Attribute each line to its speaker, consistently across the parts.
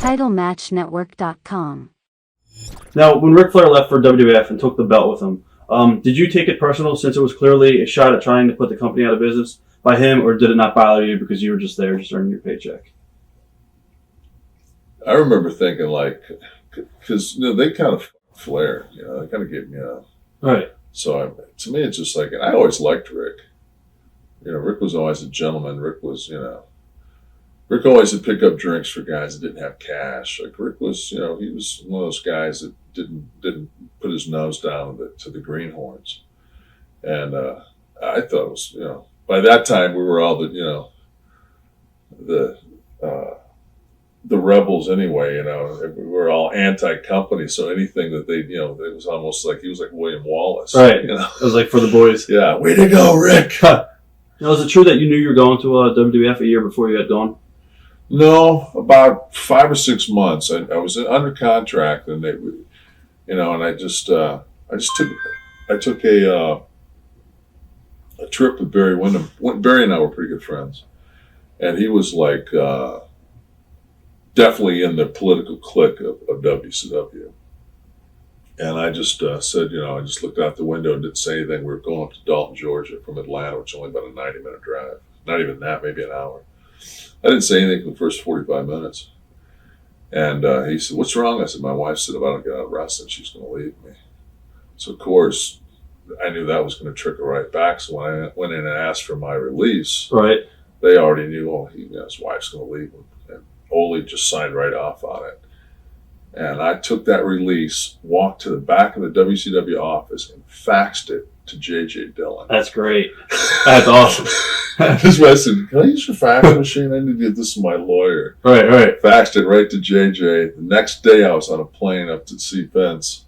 Speaker 1: TitleMatchNetwork.com.
Speaker 2: Now, when Ric Flair left for WWF and took the belt with him, did you take it personal since it was clearly a shot at trying to put the company out of business by him, or did it not bother you because you were just there, just earning your paycheck?
Speaker 3: I remember thinking, like, because they kind of Flair, they kind of gave me a...
Speaker 2: Right.
Speaker 3: So to me, it's just like, and I always liked Rick. Rick was always a gentleman. Rick was, Rick always would pick up drinks for guys that didn't have cash. Like Rick was, he was one of those guys that didn't put his nose down to the greenhorns. And I thought it was, by that time we were all the rebels anyway. We were all anti-company. So anything that it was almost like he was like William Wallace.
Speaker 2: Right. It was like for the boys.
Speaker 3: Yeah. Way to go, Rick.
Speaker 2: Now, is it true that you knew you were going to WWF a year before you had gone?
Speaker 3: No, about 5 or 6 months. I was under contract, and they, and I just took a trip with Barry Windham. Barry and I were pretty good friends, and he was like definitely in the political clique of WCW. And I just said, I just looked out the window and didn't say anything. We were going up to Dalton, Georgia from Atlanta, which is only about a 90-minute drive. Not even that, maybe an hour. I didn't say anything for the first 45 minutes. And he said, "What's wrong?" I said, "My wife said if I don't get out of wrestling, she's going to leave me." So, of course, I knew that was going to trickle right back. So when I went in and asked for my release,
Speaker 2: right,
Speaker 3: they already knew, his wife's going to leave him. And Ole just signed right off on it. And I took that release, walked to the back of the WCW office, and faxed it to J.J. Dillon.
Speaker 2: That's great. That's awesome.
Speaker 3: Just I said, "Can I use your fax machine? I need to get this to my lawyer."
Speaker 2: Right.
Speaker 3: Faxed it right to J.J. The next day I was on a plane up to see Vince.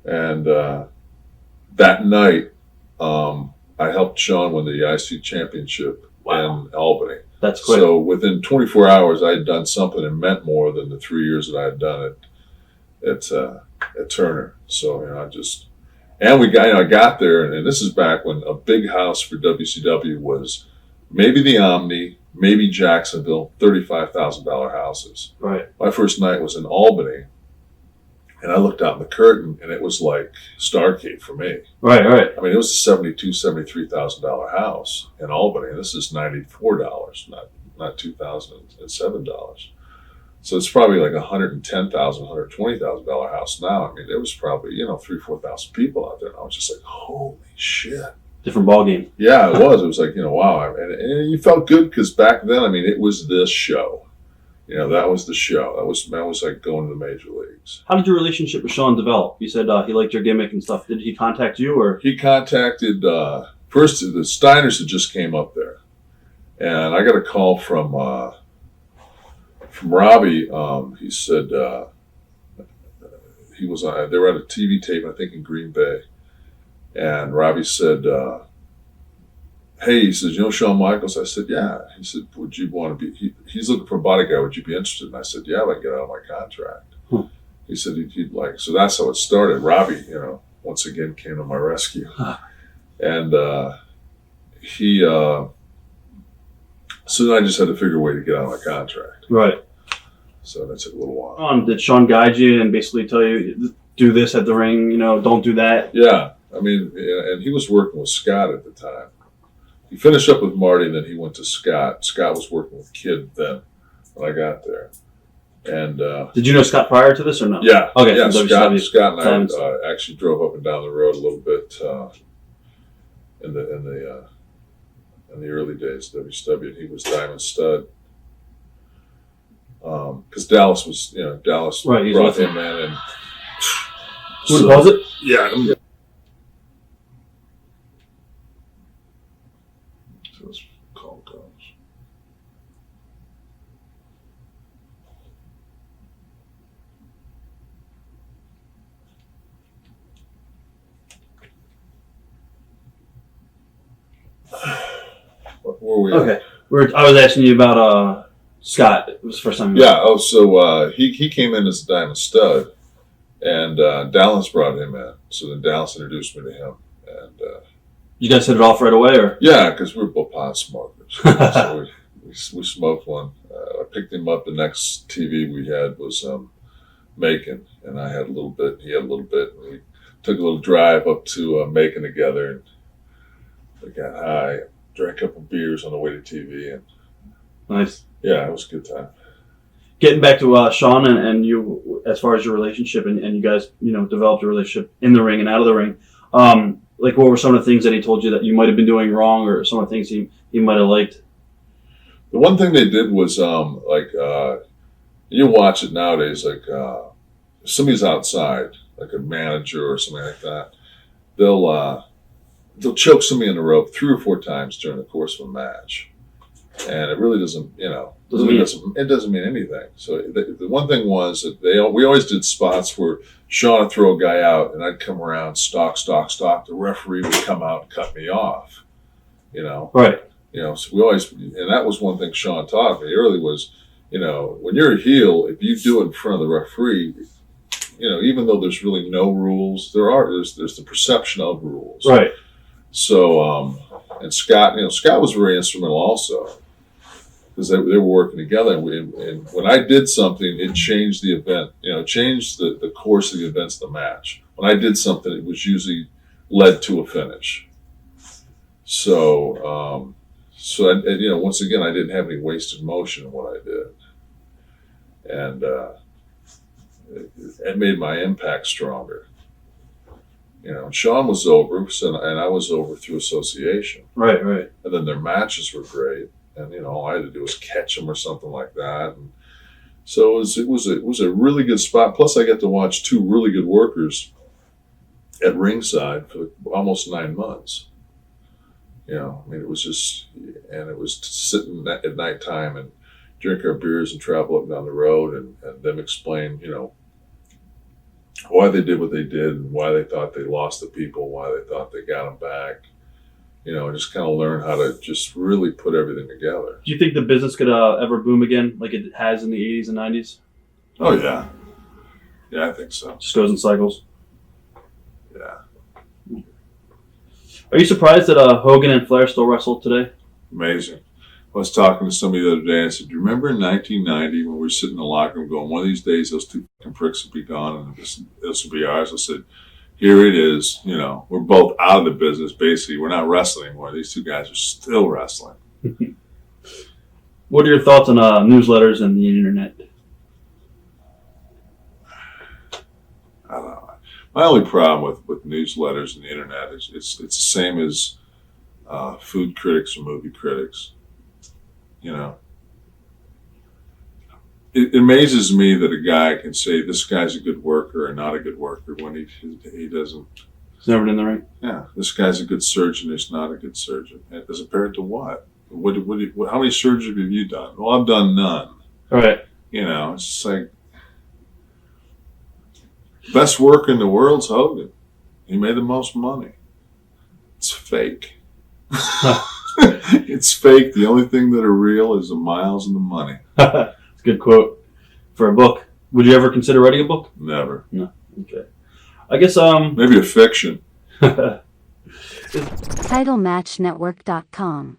Speaker 3: And that night, I helped Shawn win the IC championship in Albany.
Speaker 2: That's quick.
Speaker 3: So within 24 hours, I had done something that meant more than the 3 years that I had done it at Turner. So I got there, and this is back when a big house for WCW was maybe the Omni, maybe Jacksonville, $35,000 houses.
Speaker 2: Right.
Speaker 3: My first night was in Albany, and I looked out in the curtain, and it was like Starcade for me.
Speaker 2: Right.
Speaker 3: I mean, it was a $72,000, $73,000 house in Albany, and this is $94, not $2,007. So it's probably like $110,000, $120,000 house now. I mean, there was probably 3,000, 4,000 people out there, and I was just like, holy shit!
Speaker 2: Different ball game.
Speaker 3: Yeah, it was. It was like wow, and you felt good because back then, I mean, it was this show. That was the show. That was like going to the major leagues. How
Speaker 2: did your relationship with Shawn develop? You said he liked your gimmick and stuff. Did he contact you, or?
Speaker 3: He contacted, first the Steiners had just came up there. And I got a call from Robbie. He said he was they were at a TV tape, I think in Green Bay. And Robbie said, "Hey," he says, "you know Shawn Michaels?" I said, "Yeah." He said, "Would you want to be, he's looking for a bodyguard. Would you be interested?" And I said, "Yeah, if I can get out of my contract." He said he'd like, so that's how it started. Robbie, once again came to my rescue. And so then I just had to figure a way to get out of my contract.
Speaker 2: Right.
Speaker 3: So that took a little while.
Speaker 2: Did Shawn guide you and basically tell you, do this at the ring, don't do that?
Speaker 3: Yeah. I mean, and he was working with Scott at the time. He finished up with Marty, and then he went to Scott. Scott was working with Kid then when I got there. And
Speaker 2: did you know Scott prior to this or no?
Speaker 3: Yeah.
Speaker 2: Okay.
Speaker 3: Yeah, Scott and I actually drove up and down the road a little bit in the early days of WCW, and he was Diamond Stud. Because Dallas was, Dallas
Speaker 2: right,
Speaker 3: brought him in, and
Speaker 2: who was it?
Speaker 3: Yeah. So this call goes. Where were we?
Speaker 2: Okay, I was asking you about Scott. It was the first time.
Speaker 3: Yeah. Oh, so he came in as a Diamond Stud, and Dallas brought him in. So then Dallas introduced me to him, and
Speaker 2: you guys hit it off right away, or?
Speaker 3: Yeah, because we were both pot smokers. So We smoked one. I picked him up. The next TV we had was Macon, and I had a little bit. He had a little bit. And we took a little drive up to Macon together, and we got high, drank a couple beers on the way to TV, and
Speaker 2: Nice.
Speaker 3: yeah, it was a good time.
Speaker 2: Getting back to Shawn and you, as far as your relationship, and you guys, developed a relationship in the ring and out of the ring. Like, what were some of the things that he told you that you might have been doing wrong, or some of the things he might have liked?
Speaker 3: The one thing they did was you watch it nowadays, like if somebody's outside, like a manager or something like that, they'll choke somebody in the rope 3 or 4 times during the course of a match, and it really doesn't, it doesn't mean anything. So the one thing was that we always did spots where Shawn would throw a guy out, and I'd come around, stalk. The referee would come out and cut me off.
Speaker 2: Right.
Speaker 3: So we always, and that was one thing Shawn taught me early was, when you're a heel, if you do it in front of the referee, even though there's really no rules, there's the perception of rules.
Speaker 2: Right.
Speaker 3: So, and Scott was very instrumental also, because they were working together. And when I did something, it changed the event, changed the course of the events of the match. When I did something, it was usually led to a finish. So, once again, I didn't have any wasted motion in what I did. And it made my impact stronger. Shawn was over, and I was over through association.
Speaker 2: Right.
Speaker 3: And then their matches were great. And, all I had to do was catch them or something like that. And so it was a really good spot. Plus, I got to watch 2 really good workers at ringside for almost 9 months. It was just, and it was sitting at nighttime and drink our beers and travel up and down the road and them explain, why they did what they did and why they thought they lost the people, why they thought they got them back. Just kind of learn how to just really put everything together.
Speaker 2: Do you think the business could ever boom again like it has in the 80s and 90s?
Speaker 3: Oh, yeah. Yeah, I think so.
Speaker 2: Just goes in cycles.
Speaker 3: Yeah.
Speaker 2: Are you surprised that Hogan and Flair still wrestle today?
Speaker 3: Amazing. I was talking to somebody the other day. I said, "Do you remember in 1990 when we were sitting in the locker room going, one of these days those 2 fucking pricks will be gone and this will be ours?" I said, "Here it is. We're both out of the business. Basically, we're not wrestling anymore. These 2 guys are still wrestling."
Speaker 2: What are your thoughts on newsletters and the internet?
Speaker 3: I don't know. My only problem with newsletters and the internet is it's the same as food critics or movie critics. It amazes me that a guy can say this guy's a good worker or not a good worker when he doesn't.
Speaker 2: He's never been in the ring.
Speaker 3: Yeah, this guy's a good surgeon. He's not a good surgeon. As compared to what? How many surgeries have you done? Well, I've done none.
Speaker 2: All right.
Speaker 3: It's just like best worker in the world's Hogan. He made the most money. It's fake. It's fake. The only thing that are real is the miles and the money.
Speaker 2: It's a good quote for a book. Would you ever consider writing a book?
Speaker 3: Never.
Speaker 2: No. Okay. I guess
Speaker 3: maybe a fiction.
Speaker 1: TitleMatchNetwork.com